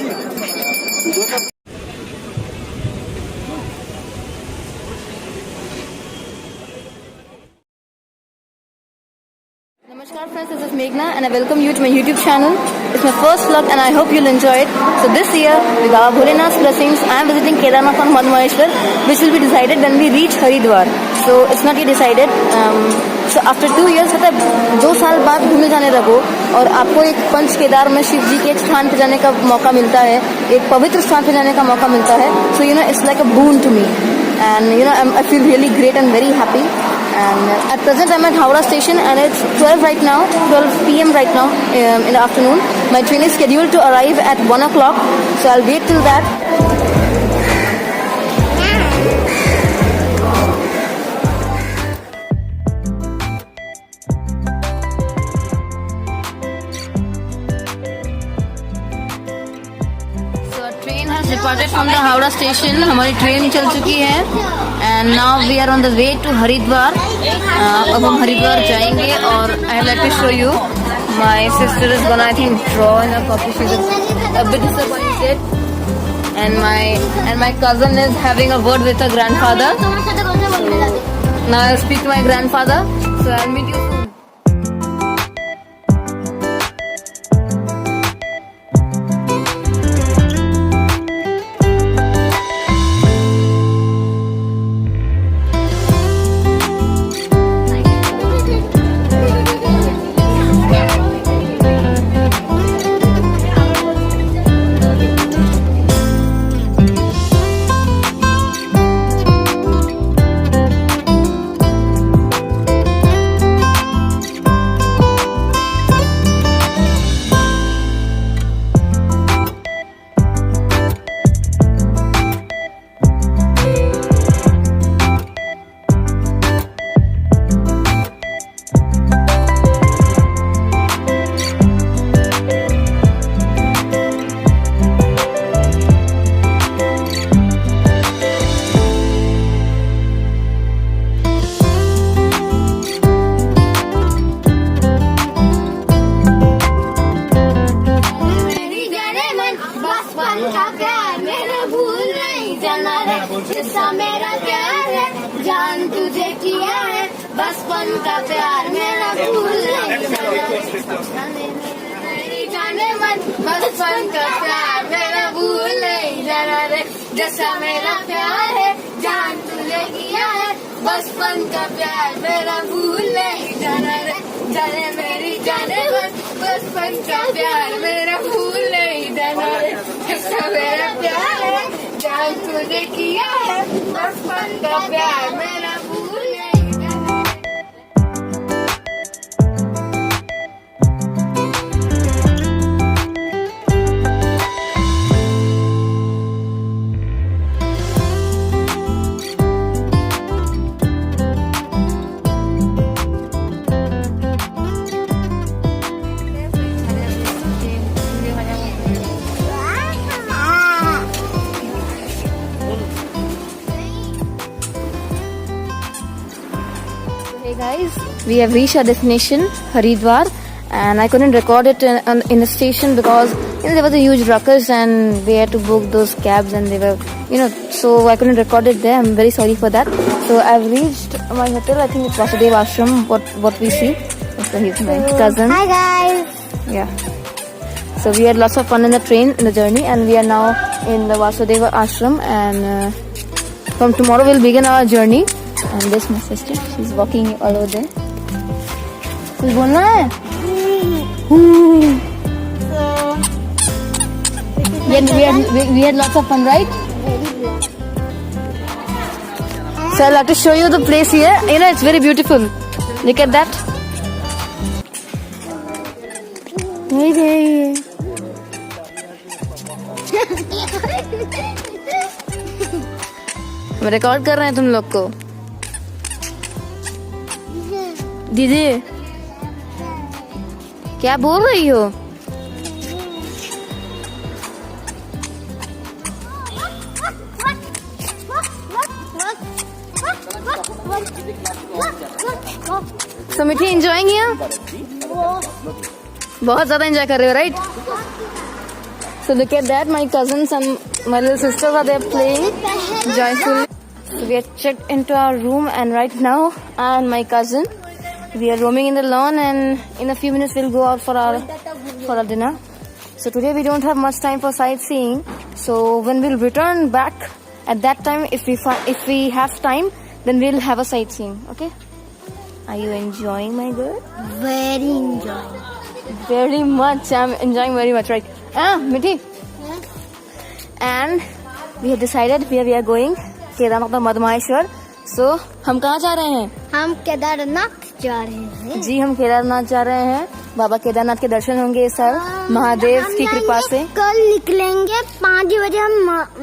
Namaskar friends, this is Meghna and I welcome you to my YouTube channel. It's my first vlog and I hope you'll enjoy it. So this year, with Baba Bholenath's blessings, I am visiting Kedarnath and Madhumaheshwar, which will be decided when we reach Haridwar. So it's not yet decided. So after 2 years, मतलब 2 साल बाद घूमने जाने लगो और आपको एक पंच केदार में शिव जी के एक स्थान पे जाने का मौका मिलता है, एक पवित्र स्थान पे जाने का मौका मिलता है. So you know, it's like a boon to me. And you know, I feel really great and very happy. And at present I'm at Howrah station and it's 12 right now, 12 PM right now in the afternoon. My train is scheduled to arrive at 1 o'clock, so I'll wait till that. So our train has departed from the Howrah station. हमारी train चल चुकी है. And now we are on the way to Haridwar. अब हम हरिद्वार जाएंगे और I would like to show you. My sister is gonna, I think, draw in a copy. She's a bit disappointed. And my cousin is having a word with her grandfather. Now I'll speak to my grandfather. So I'll meet you soon. मेरा प्यार है जान तुझे किया है बचपन का प्यार मेरा भूल नहीं जाने मन बचपन का प्यार मेरा भूल नहीं जाना रे जैसा मेरा प्यार है जान तुझे किया है बचपन का प्यार मेरा भूल नहीं जाना रे जाने मेरी जाने मन बचपन का प्यार मेरा भूल नहीं जाना रे जैसा मेरा प्यार है जान तुझे किया है बचपन का प्यार मेरा भूल नहीं Hey guys, we have reached our destination, Haridwar, and I couldn't record it in the station because there was a huge ruckus and we had to book those cabs and they were, so I couldn't record it there. I'm very sorry for that. So I've reached my hotel. I think it's Vasudev Ashram. What we see. So he's my cousin. Hi guys. Yeah. So we had lots of fun in the train in the journey, and we are now in the Vasudeva Ashram. And from tomorrow we'll begin our journey. And this is my sister. She's walking all over there. कुछ बोलना है? We had lots of fun, right? So I'll have to show you the place here. It's very beautiful. Look at that. Hey. हम record कर रहे हैं तुम लोग को. दीदी क्या बोल रही हो? So मिठी एंजॉयिंग हियर? बहुत ज्यादा एंजॉय कर रहे हो, right? So look at that, my cousins and my little sisters are there playing joyfully. So we are checked into our room, and right now I and my cousin, we are roaming in the lawn, and in a few minutes we'll go out for our dinner. So today we don't have much time for sightseeing. So when we'll return back at that time, if we have time, then we'll have a sightseeing. Okay? Are you enjoying, my girl? Very enjoying. Very much. I'm enjoying very much, right? Mithi. Yes. And we have decided where we are going. Kedarnath और मधमाहेश्वर. So हम कहाँ जा रहे हैं? हम केदारनाथ जा रहे हैं. जी हम केदारनाथ जा रहे हैं. बाबा केदारनाथ के दर्शन होंगे इस साल महादेव की कृपा से. कल निकलेंगे 5 बजे. हम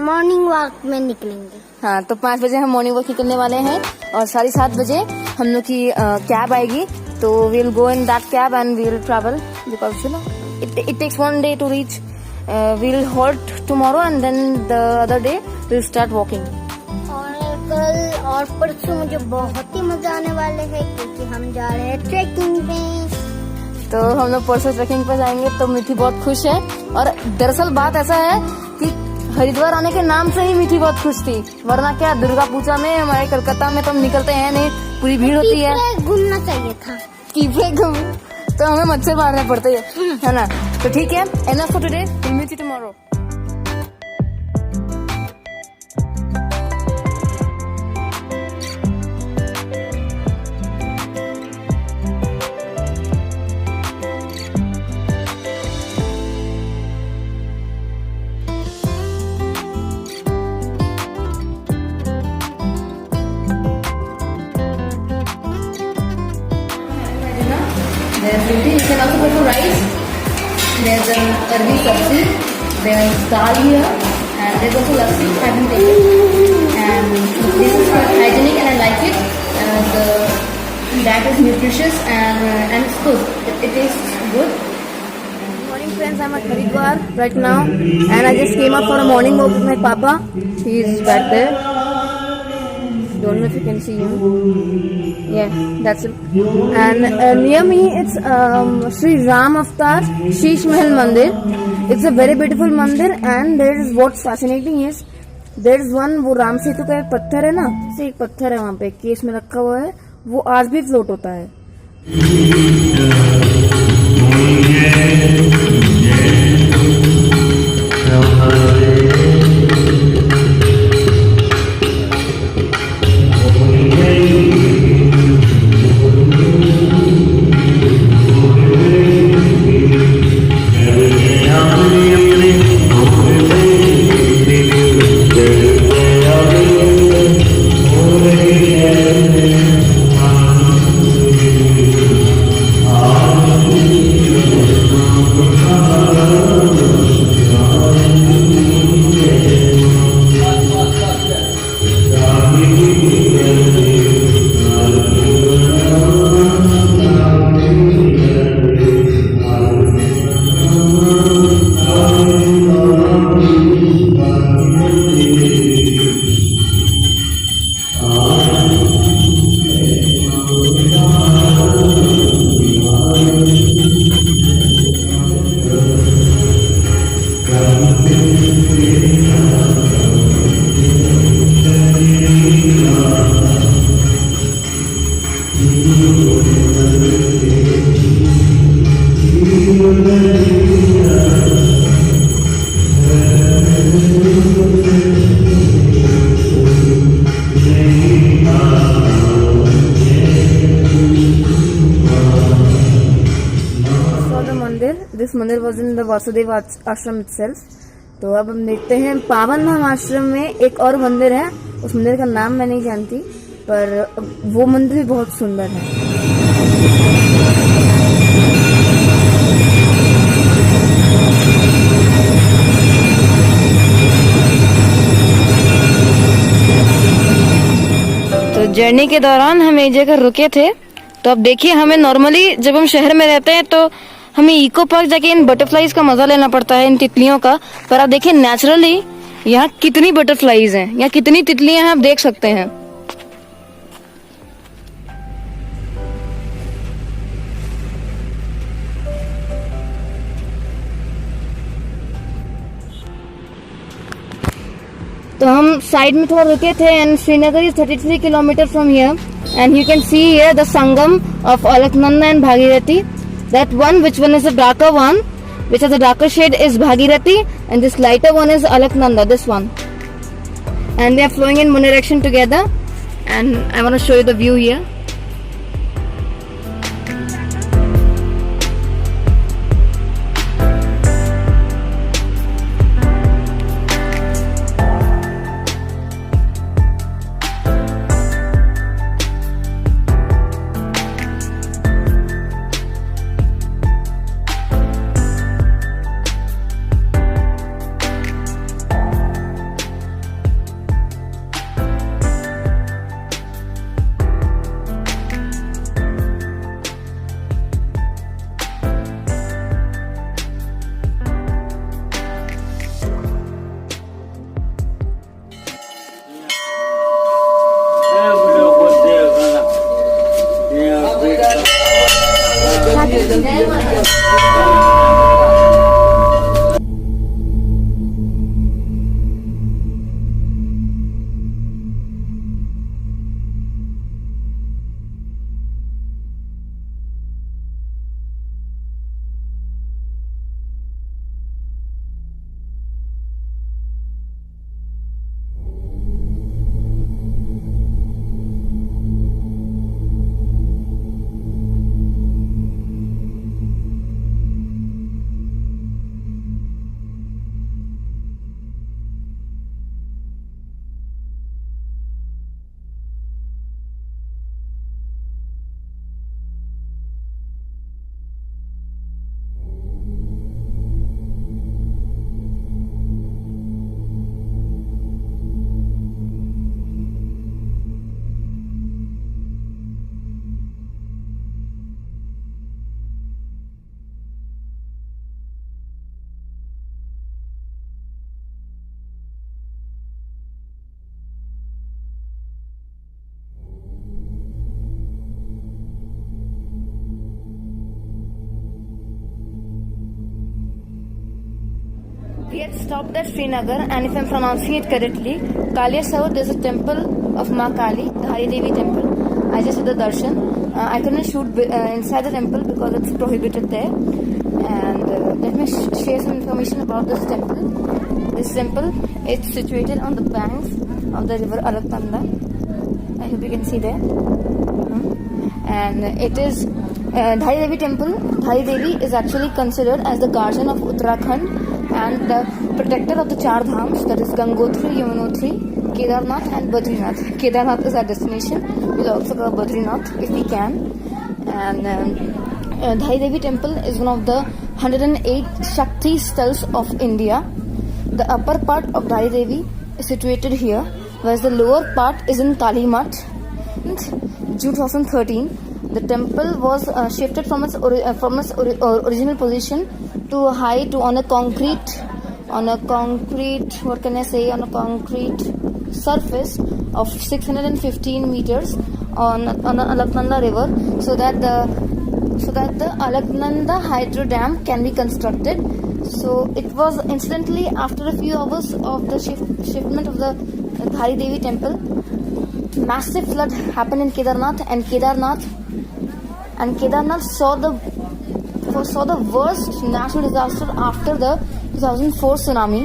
मॉर्निंग वॉक में निकलेंगे. हाँ, तो 5 बजे हम मॉर्निंग वॉक निकलने वाले हैं और 7:30 बजे हम लोग की कैब आएगी. तो we'll go in that cab and we'll travel because you know it takes one day to reach. We'll halt tomorrow and then the other day we'll start walking. और कल और परसों मुझे बहुत ही मजा आने वाले है क्योंकि हम जा रहे हैं ट्रैकिंग पे. तो हम लोग परसों ट्रैकिंग पर जाएंगे. तो मीठी बहुत खुश है और दरअसल बात ऐसा है कि हरिद्वार आने के नाम से ही मीठी बहुत खुश थी. वरना क्या दुर्गा पूजा में हमारे कलकत्ता में तो हम निकलते हैं नहीं, पूरी भीड़ होती है. घूमना चाहिए था. तो हमें मच्छर मारने पड़ते हैं, है ना. तो ठीक है, enough for today. We'll meet you tomorrow. There's roti, you can also go for rice. There's arbi sabzi. There's dal here, and there's also lassi. I haven't taken. And this is quite hygienic, and I like it. That is nutritious and it's good. It tastes good. Good morning, friends. I'm at Haridwar right now, and I just came up for a morning walk with my papa. He's back there. Don't know if you can see him. Yeah, that's it. And near me it's Sri Ram Avatar Sheesh Mahal Mandir. It's a very beautiful mandir, and there is what's fascinating is there is one वो राम सेतु का एक पत्थर है ना, से एक पत्थर है वहाँ पे केस में रखा हुआ है, वो आज भी फ्लोट होता है. This mandir was in the Vasudev ashram itself. तो अब हम देखते हैं पावन धाम आश्रम में एक और मंदिर है. उस मंदिर का नाम मैं नहीं जानती, पर वो मंदिर भी बहुत सुंदर है. तो जर्नी के दौरान हम एक जगह रुके थे. तो अब देखिए, हमें नॉर्मली जब हम शहर में रहते हैं तो हमें इको पार्क जाके इन बटरफ्लाईज का मजा लेना पड़ता है, इन तितलियों का. पर आप देखिए नेचुरली यहाँ कितनी बटरफ्लाईज हैं, यहाँ कितनी तितलियां हैं, आप देख सकते हैं. तो हम साइड में थोड़ा रुके थे and Srinagar is 33 kilometre from here and you can see here the Sangam of Alaknanda and Bhagirathi. That one, which one is the darker one, which has a darker shade, is Bhagirathi, and this lighter one is Alaknanda, this one. And they are flowing in one direction together, and I want to show you the view here. We had stopped at Srinagar, and if I'm pronouncing it correctly, Kaliasur, there's a temple of Ma Kali, the Hari Devi temple. I just did the darshan. I couldn't shoot inside the temple because it's prohibited there. And let me share some information about this temple. This temple is situated on the banks of the river Alaknanda. I hope you can see there. And it is Dhari Devi temple. Dhari Devi is actually considered as the guardian of Uttarakhand and the protector of the Char Dhams, that is Gangotri, Yamunotri, Kedarnath and Badrinath. Kedarnath is our destination. We'll also go Badrinath if we can. And Dhari Devi temple is one of the 108 Shakti stalls of India. The upper part of Dhari Devi is situated here, whereas the lower part is in Kalimat. In June 2013, the temple was shifted from its original position to height on a concrete surface of 615 meters on Alaknanda river, so that the Alaknanda hydro dam can be constructed. So it was incidentally after a few hours of the shipment of the Dhari Devi temple, massive flood happened in Kedarnath, and Kedarnath saw the worst natural disaster after the 2004 tsunami.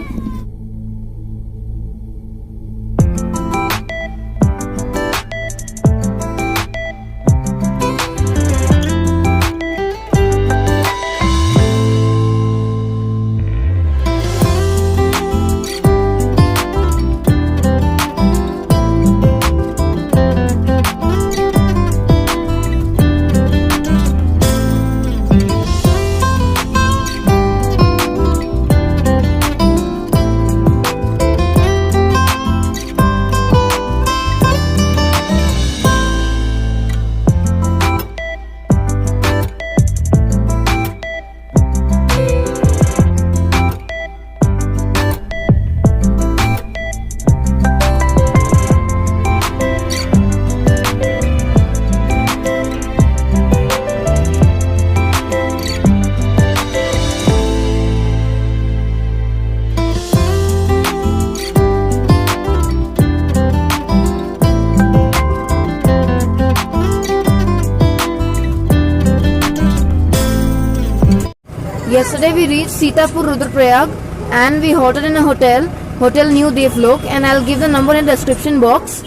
yesterday we reached Sitapur Rudraprayag and we halted in a hotel New Devlok, and I'll give the number in the description box.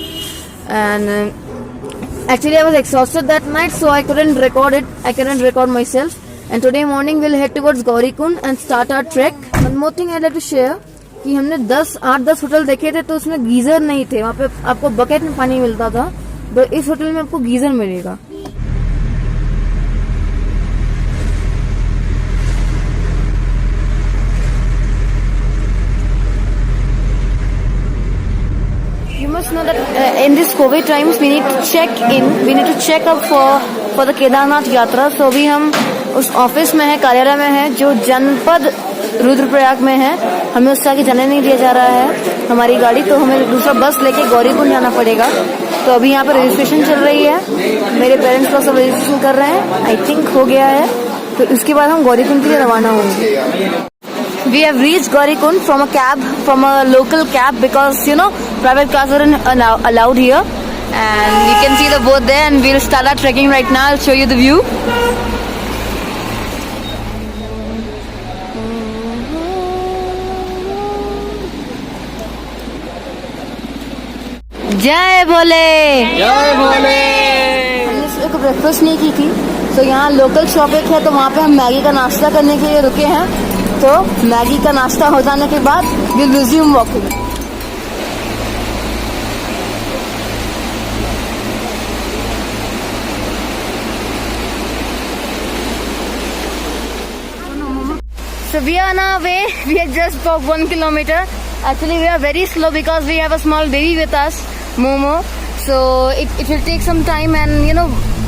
And actually I was exhausted that night, so I couldn't record myself. And today morning we'll head towards Gaurikund and start our trek. One more thing I'd like to share कि हमने 8-10 hotel देखे थे तो उसमें geyser नहीं थे, वहाँ पे आपको बकेट में पानी मिलता था, तो इस होटल में आपको गीजर मिलेगा. You must know that in this COVID times we need to check up for the Kedarnath Yatra. So अभी हम उस ऑफिस में है, कार्यालय में है जो जनपद रुद्रप्रयाग में है. हमें उससे आगे जाने नहीं दिया जा रहा है हमारी गाड़ी, तो हमें दूसरा बस लेके गौरीकुंड जाना पड़ेगा. तो अभी यहाँ पर रजिस्ट्रेशन चल रही है, मेरे पेरेंट्स लोग सब रजिस्ट्रेशन कर रहे हैं, आई थिंक हो गया है. तो उसके बाद हम गौरीकुंड के लिए रवाना होंगे. We have reached Gaurikund from a local cab, because private cars aren't allowed here, and you can see the boat there, and we'll start our trekking right now. I'll show you the view. जय भोले जय भोले. हमने सुबह को breakfast नहीं की थी, तो यहाँ लोकल शॉप एक है, तो वहाँ पे हम मैगी का नाश्ता करने के लिए रुके हैं. तो मैगी का नाश्ता हो जाने के बाद we'll resume walking. So we are on our way. We have just walked 1 kilometer. Actually, we are very slow because we have a small baby with us, Momo. So it will take some time, and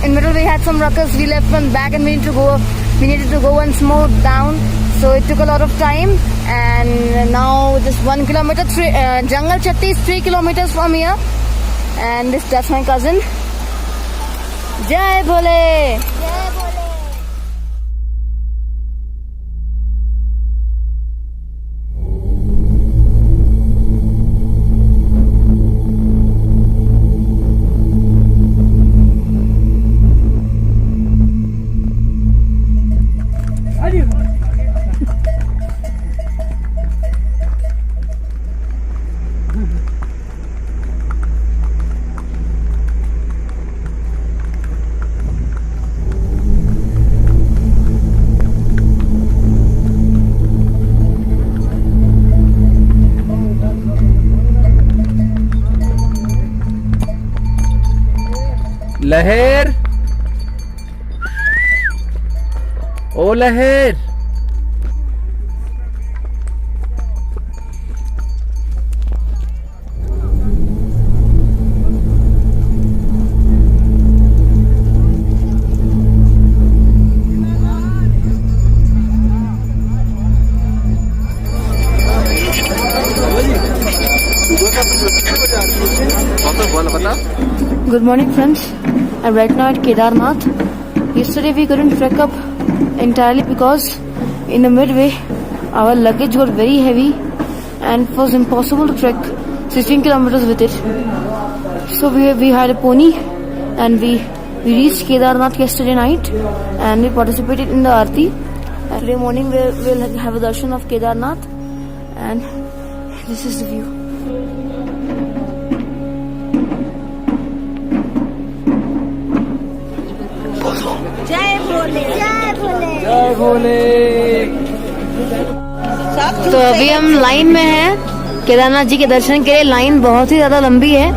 in middle we had some ruckus. We left one back, and we needed to go once more down. So it took a lot of time, and now just 1 kilometer. Jungle Chatti is 3 kilometers from here, and that's my cousin. Jai Bhole! Jai Bhole! लहर ओ लहर. Good morning, friends. I'm right now at Kedarnath. Yesterday we couldn't trek up entirely because in the midway our luggage got very heavy and it was impossible to trek 16 kilometers with it. So we had a pony, and we reached Kedarnath yesterday night, and we participated in the Aarti. And today morning we'll have a darshan of Kedarnath, and this is the view. जय भोले जय भोले जय भोले. तो अभी हम line में हैं केदारनाथ जी के दर्शन के लिए. लाइन बहुत ही ज्यादा लंबी है.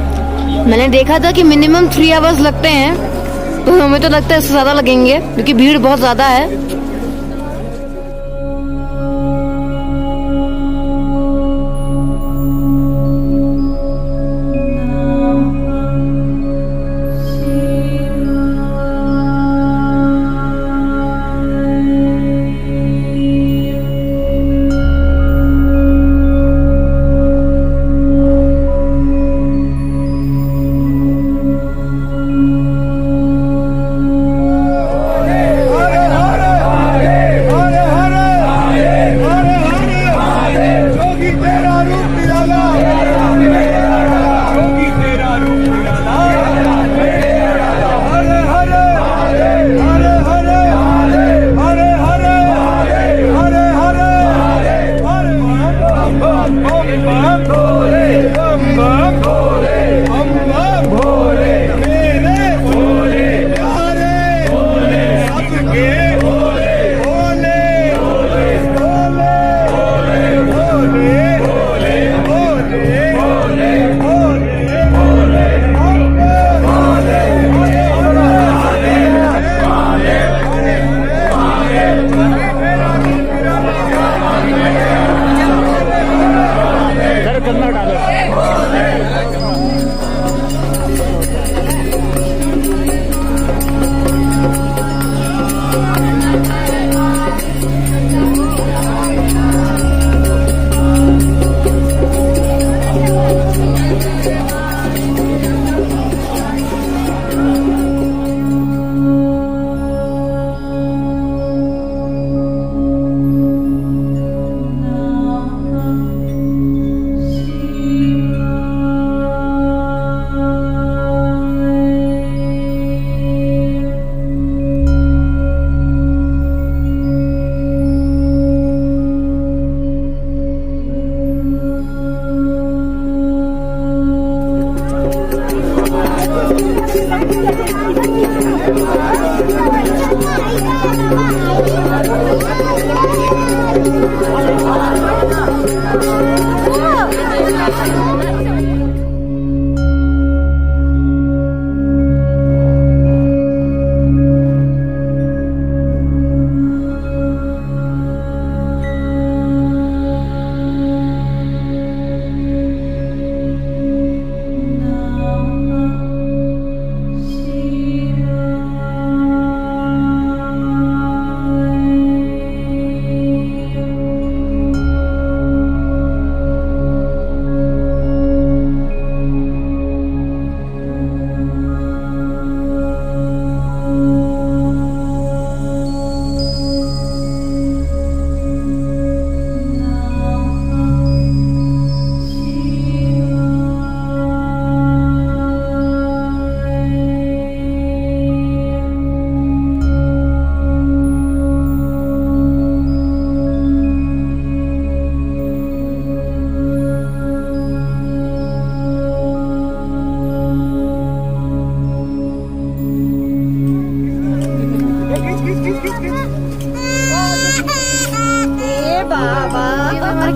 मैंने देखा था कि मिनिमम 3 आवर्स लगते हैं, तो हमें तो लगता है इससे ज्यादा लगेंगे क्योंकि भीड़ बहुत ज्यादा है.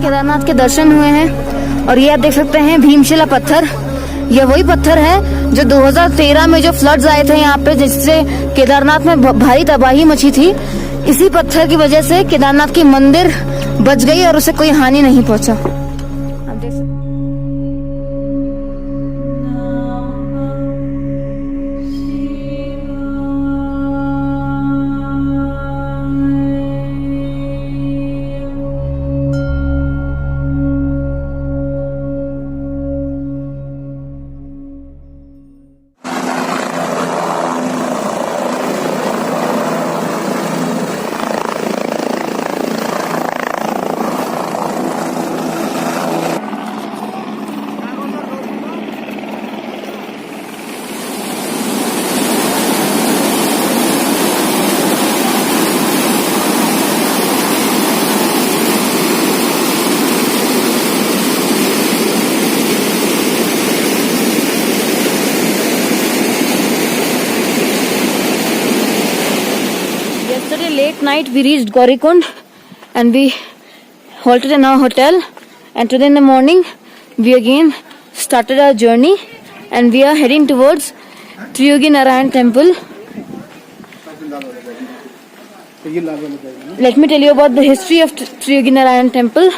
केदारनाथ के दर्शन हुए हैं और ये आप देख सकते हैं भीमशिला पत्थर। ये वही पत्थर है जो 2013 में जो फ्लड्स आए थे यहाँ पे, जिससे केदारनाथ में भारी तबाही मची थी। इसी पत्थर की वजह से केदारनाथ की मंदिर बच गई और उसे कोई हानि नहीं पहुंचा। आप देख सकते late night we reached Gaurikund and we halted in our hotel, and today in the morning we again started our journey and we are heading towards Triyogi Narayan temple. Let me tell you about the history of Triyogi Narayan temple.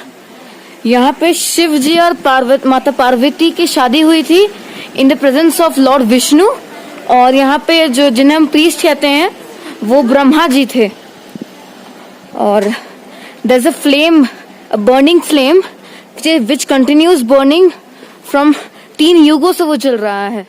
यहाँ पे शिव जी और माता पार्वती की शादी हुई थी in the presence of Lord Vishnu, और यहाँ पे जो जिन्हें हम प्रीस्ट कहते हैं वो ब्रह्मा जी थे। और there is a flame, a burning flame which continues burning from 3 युगों से वो चल रहा है।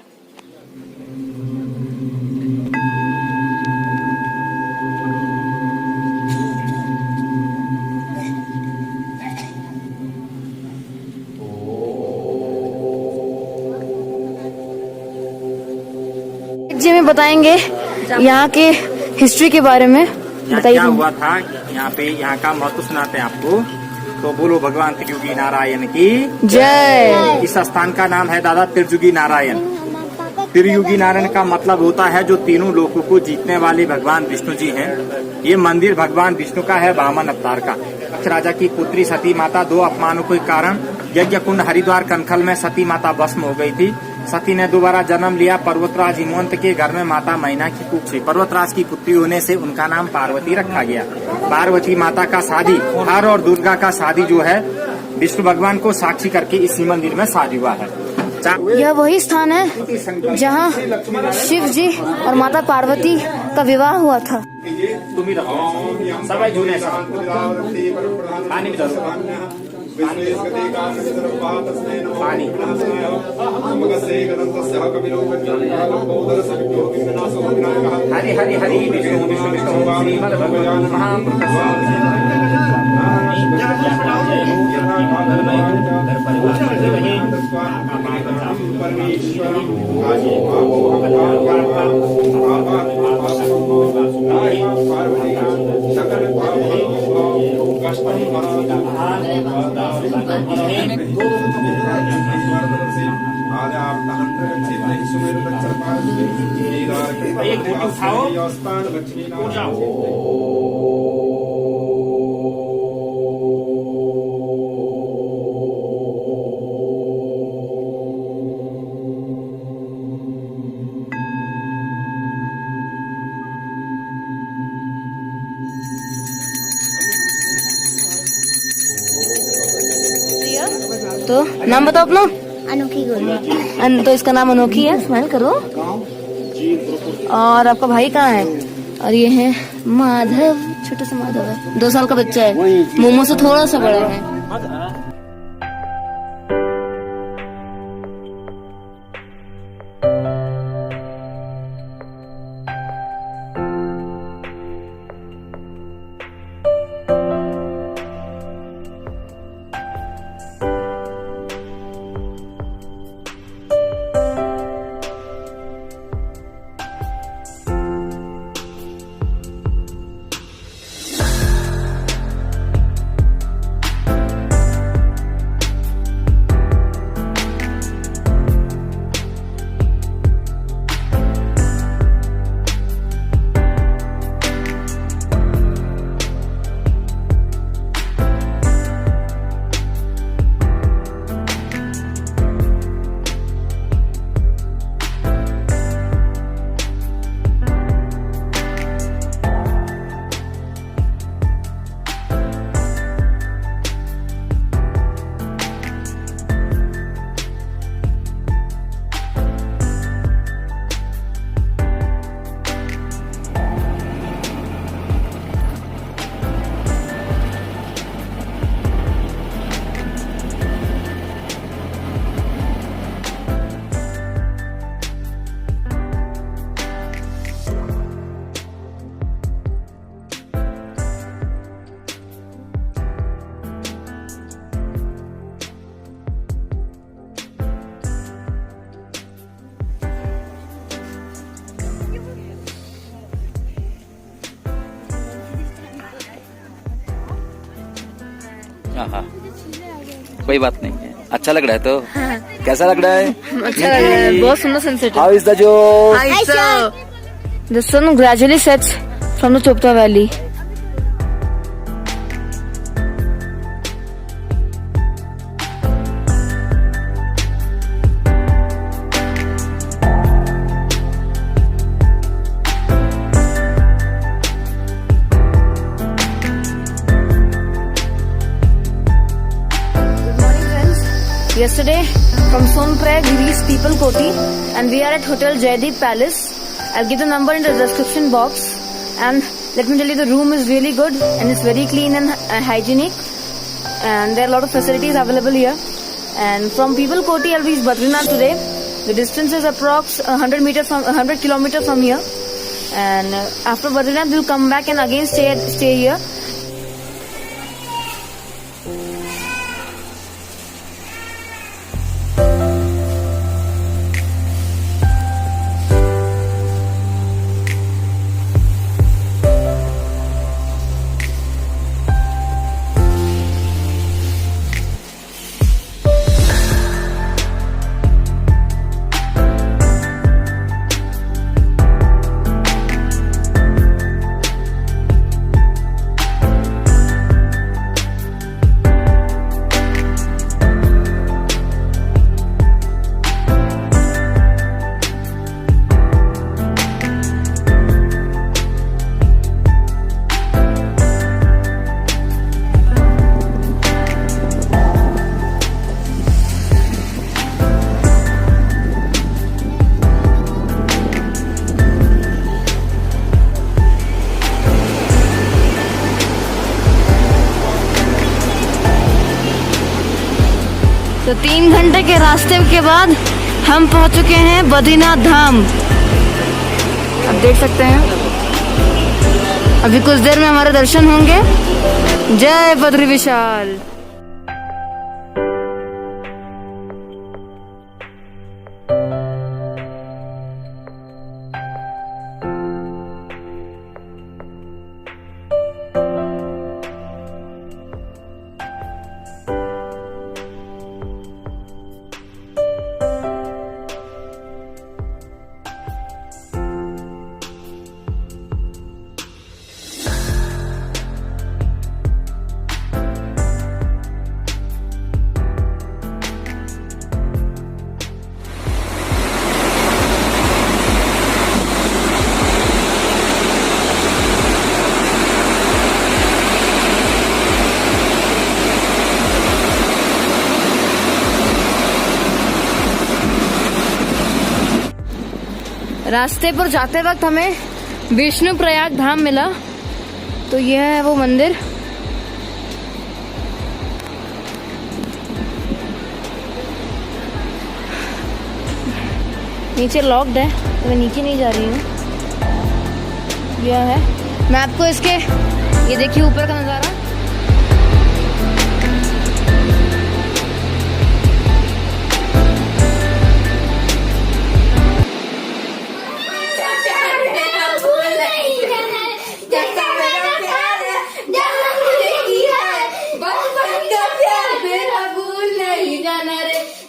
जी हमें बताएंगे यहाँ के हिस्ट्री के बारे में। बताइए क्या हुआ था यहाँ पे, यहाँ का महत्व सुनाते हैं आपको। तो बोलो भगवान त्रियुगी नारायण की जय। इस स्थान का नाम है दादा त्रियुगी नारायण। त्रियुगी नारायण का मतलब होता है जो तीनों लोगों को जीतने वाले भगवान विष्णु जी हैं। ये मंदिर भगवान विष्णु का है, वामन अवतार का। दक्ष राजा की पुत्री सती माता 2 अपमानों के कारण यज्ञ कुंड हरिद्वार कनखल में सती माता भस्म हो गई थी। सती ने दोबारा जन्म लिया पर्वतराज हिमवंत के घर में माता मैना की कुख से। पर्वतराज की पुत्री होने से उनका नाम पार्वती रखा गया। पार्वती माता का शादी हर और दुर्गा का शादी जो है विष्णु भगवान को साक्षी करके इसी मंदिर में शादी हुआ है। यह वही स्थान है जहाँ शिव जी और माता पार्वती का विवाह हुआ था। तुम ही रखो सब जुने पानी हरि हरि हरि विष्णु विष्णु विष्णु श्रीमद् भगवान एक उठाओ जाओ। तो नाम बताओ अपना। अनोखी गोली। तो इसका नाम अनोखी है, स्माइल करो। और आपका भाई कहाँ है? और ये है माधव, छोटा सा माधव है, 2 साल का बच्चा है, मोमो से थोड़ा सा बड़ा है। हाँ, कोई बात नहीं है, अच्छा लग रहा है तो। कैसा लग रहा है? अच्छा लग रहा है, बहुत सुंदर सनसेट हाउ है। इज द जो The sun gradually sets from the Chopta Valley. Yesterday, from Sonprayag, we reached People Koti and we are at Hotel Jaideep Palace. I'll give the number in the description box. And let me tell you, the room is really good and it's very clean and hygienic. And there are a lot of facilities available here. And from People Koti, I'll reach Badrinath today. The distance is approx 100 kilometers from here. And after Badrinath, we'll come back and again stay here. तो 3 घंटे के रास्ते के बाद हम पहुंच चुके हैं बद्रीनाथ धाम। अब देख सकते हैं, अभी कुछ देर में हमारे दर्शन होंगे। जय बद्री विशाल। रास्ते पर जाते वक्त हमें विष्णु प्रयाग धाम मिला, तो यह है वो मंदिर। नीचे लॉक्ड है तो मैं नीचे नहीं जा रही हूँ। यह है, मैं आपको इसके ये देखिए ऊपर का नज़ारा।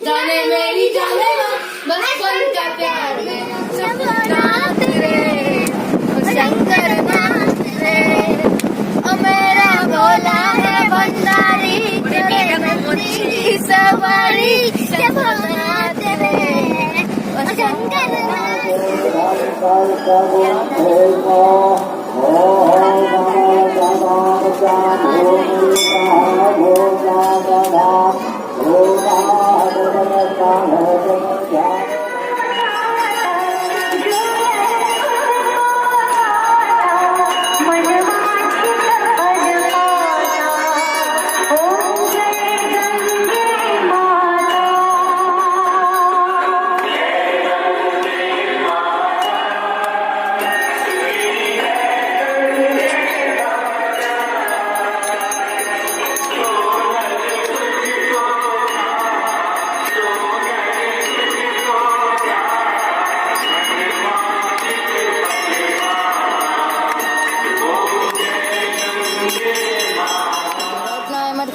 जाने मेरी जाने बचपन का प्यार नाथ रे शंकर नाथ रे ओ मेरा भोला है भंडारी चले मुझी सवारी जगन्नाथ रे ओ Shankar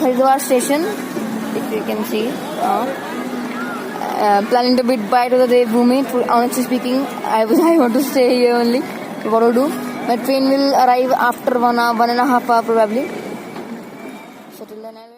Haridwar station, if you can see. Planning to bid bye to the Devbhoomi. Honestly speaking, I want to stay here only. What to do? My train will arrive after 1.5 hours probably. So till then